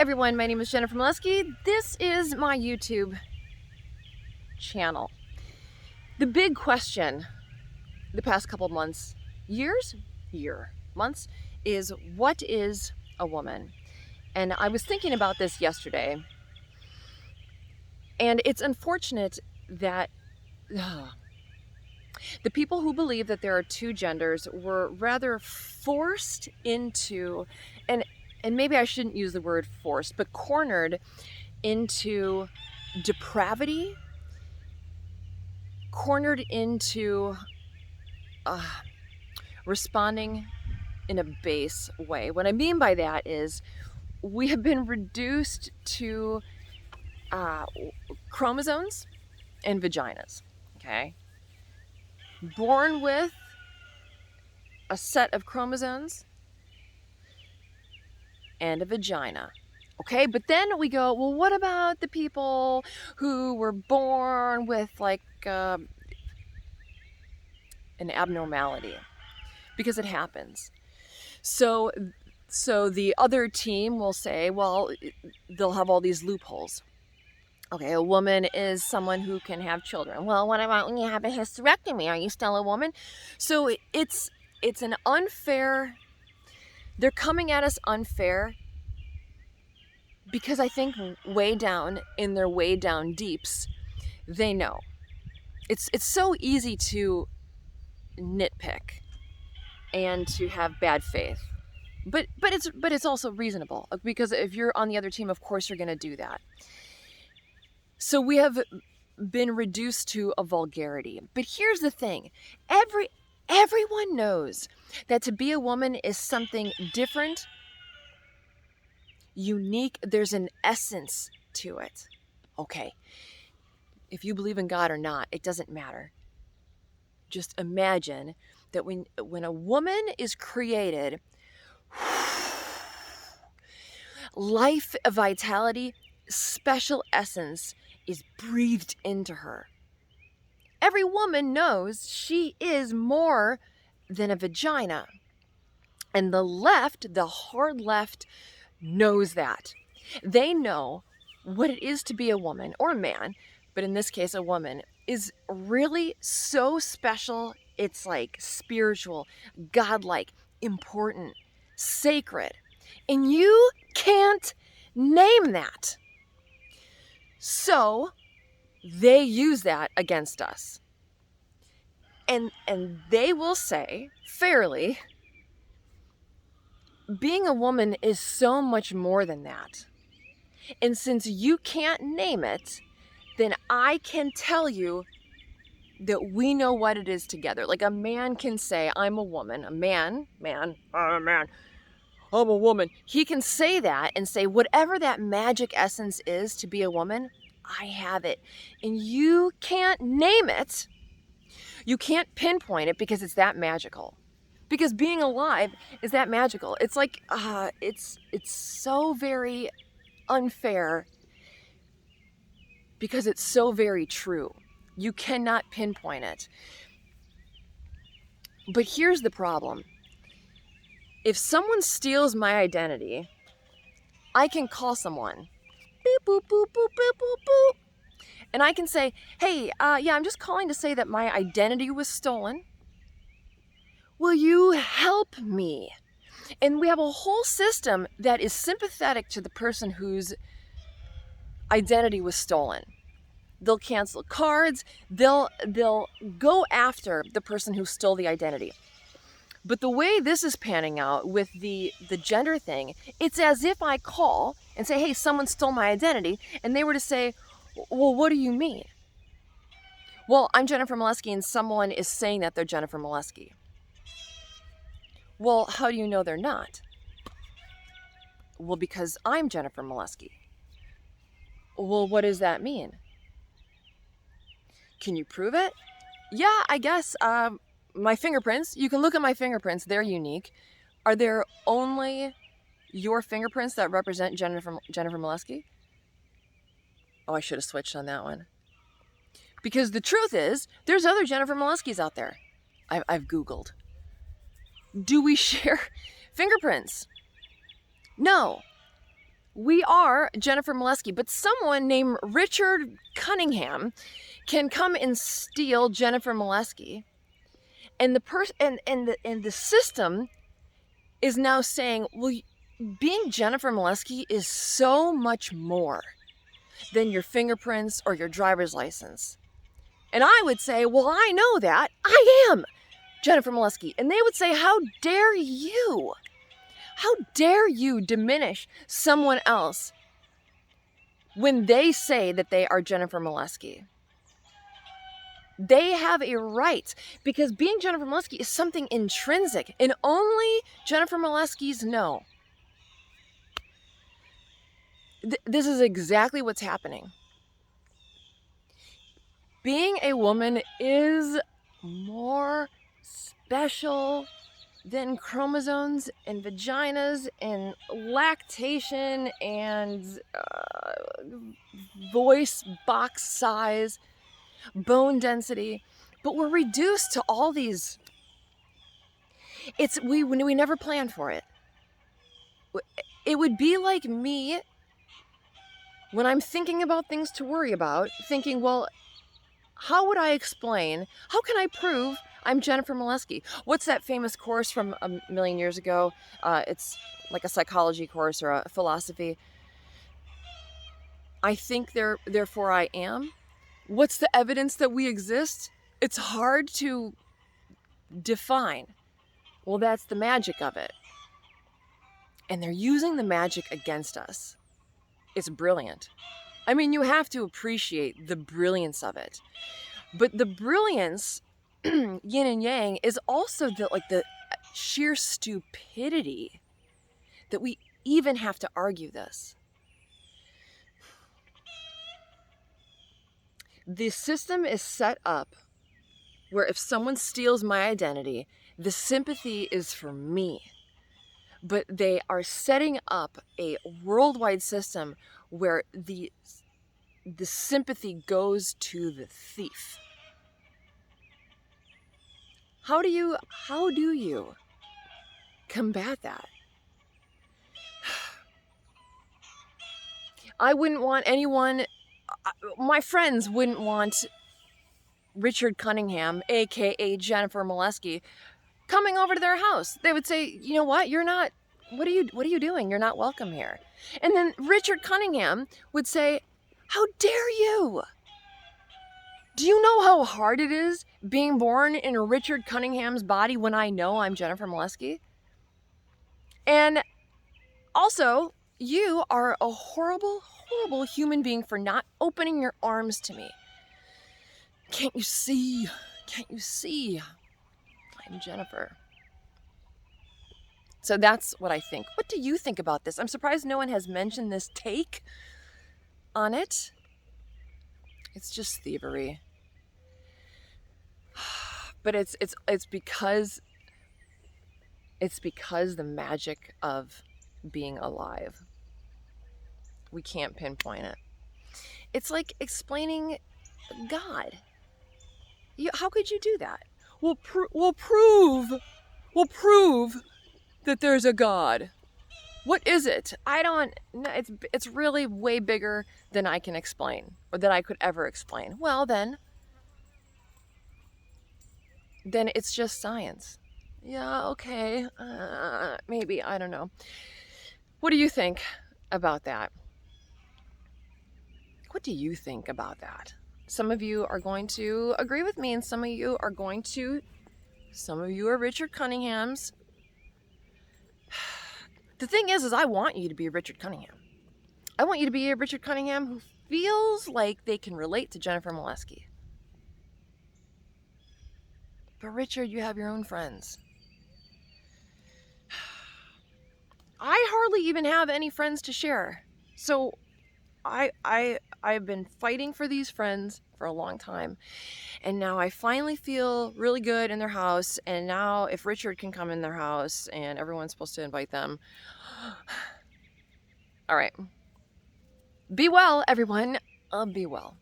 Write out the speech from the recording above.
everyone, my name is Jennifer Molesky. This is my YouTube channel. The big question the past couple months, months, is what is a woman? And I was thinking about this yesterday, and it's unfortunate that the people who believe that there are two genders were rather forced into, and maybe I shouldn't use the word forced, but cornered into depravity, cornered into responding in a base way. What I mean by that is we have been reduced to chromosomes and vaginas, okay? Born with a set of chromosomes and a vagina. Okay, but then we go, well, what about the people who were born with like an abnormality? Because it happens. So the other team will say, well, they'll have all these loopholes. Okay, a woman is someone who can have children. Well, what about when you have a hysterectomy? Are you still a woman? So it's an unfair, they're coming at us unfair because I think way down in their way down deeps, they know. It's so easy to nitpick and to have bad faith. But it's also reasonable, because if you're on the other team, of course you're going to do that. So we have been reduced to a vulgarity. But here's the thing. Everyone knows that to be a woman is something different, unique. There's an essence to it. Okay. If you believe in God or not, it doesn't matter. Just imagine that when a woman is created, life, vitality, special essence is breathed into her. Every woman knows she is more than a vagina. And the hard left, knows that. They know what it is to be a woman or a man, but in this case, a woman, is really so special. It's like spiritual, godlike, important, sacred. And you can't name that. So they use that against us. And they will say, fairly, being a woman is so much more than that. And since you can't name it, then I can tell you that we know what it is together. Like a man can say, I'm a woman. I'm a man. I'm a woman. He can say that and say whatever that magic essence is to be a woman, I have it. And you can't name it. You can't pinpoint it because it's that magical. Because being alive is that magical. It's like, it's so very unfair because it's so very true. You cannot pinpoint it. But here's the problem. If someone steals my identity, I can call someone. Beep, boop, boop, boop, boop, boop, boop. And I can say, hey, I'm just calling to say that my identity was stolen. Will you help me? And we have a whole system that is sympathetic to the person whose identity was stolen. They'll cancel cards. They'll go after the person who stole the identity. But the way this is panning out with the gender thing, it's as if I call and say, hey, someone stole my identity, and they were to say, well, what do you mean? Well, I'm Jennifer Molesky, and someone is saying that they're Jennifer Molesky. Well, how do you know they're not? Well, because I'm Jennifer Molesky. Well, what does that mean? Can you prove it? Yeah, I guess. My fingerprints, you can look at my fingerprints. They're unique. Are there only your fingerprints that represent Jennifer Molesky? Oh, I should have switched on that one. Because the truth is, there's other Jennifer Moleskys out there. I've Googled. Do we share fingerprints? No. we are Jennifer Molesky, but someone named Richard Cunningham can come and steal Jennifer Molesky, and the system is now saying, well, being Jennifer Molesky is so much more than your fingerprints or your driver's license. And I would say, well, I know that. I am Jennifer Molesky. And they would say, how dare you? How dare you diminish someone else when they say that they are Jennifer Molesky? They have a right, because being Jennifer Molesky is something intrinsic, and only Jennifer Moleskys know. This is exactly what's happening. Being a woman is more special than chromosomes and vaginas and lactation and voice box size, bone density, but we're reduced to all these. We never planned for it. It would be like me when I'm thinking about things to worry about, thinking, well, how would I explain? How can I prove I'm Jennifer Molesky? What's that famous course from a million years ago? It's like a psychology course or a philosophy. I think therefore I am. What's the evidence that we exist? It's hard to define. Well, that's the magic of it. And they're using the magic against us. It's brilliant. I mean, you have to appreciate the brilliance of it. But the brilliance, yin and yang, is also the sheer stupidity that we even have to argue this. The system is set up where if someone steals my identity, the sympathy is for me. But they are setting up a worldwide system where the sympathy goes to the thief. How do you combat that? I wouldn't want anyone, my friends wouldn't want Richard Cunningham, aka Jennifer Molesky, coming over to their house. They would say, you know what, what are you doing? You're not welcome here. And then Richard Cunningham would say, how dare you? Do you know how hard it is being born in Richard Cunningham's body when I know I'm Jennifer Molesky? And also, you are a horrible, horrible human being for not opening your arms to me. Can't you see? Can't you see? I'm Jennifer. So that's what I think. What do you think about this? I'm surprised no one has mentioned this take on it. It's just thievery. But it's because the magic of being alive. We can't pinpoint it. It's like explaining God. How could you do that? We'll prove that there's a God. What is it? I don't know. It's really way bigger than I can explain, or that I could ever explain. Well, then it's just science. Yeah, okay. Maybe, I don't know. What do you think about that? What do you think about that? Some of you are going to agree with me, and some of you are Richard Cunninghams. The thing is I want you to be Richard Cunningham. I want you to be a Richard Cunningham who feels like they can relate to Jennifer Molesky. But Richard, you have your own friends. I hardly even have any friends to share. So I've been fighting for these friends for a long time. And now I finally feel really good in their house. And now if Richard can come in their house and everyone's supposed to invite them. All right. Be well, everyone. Be well.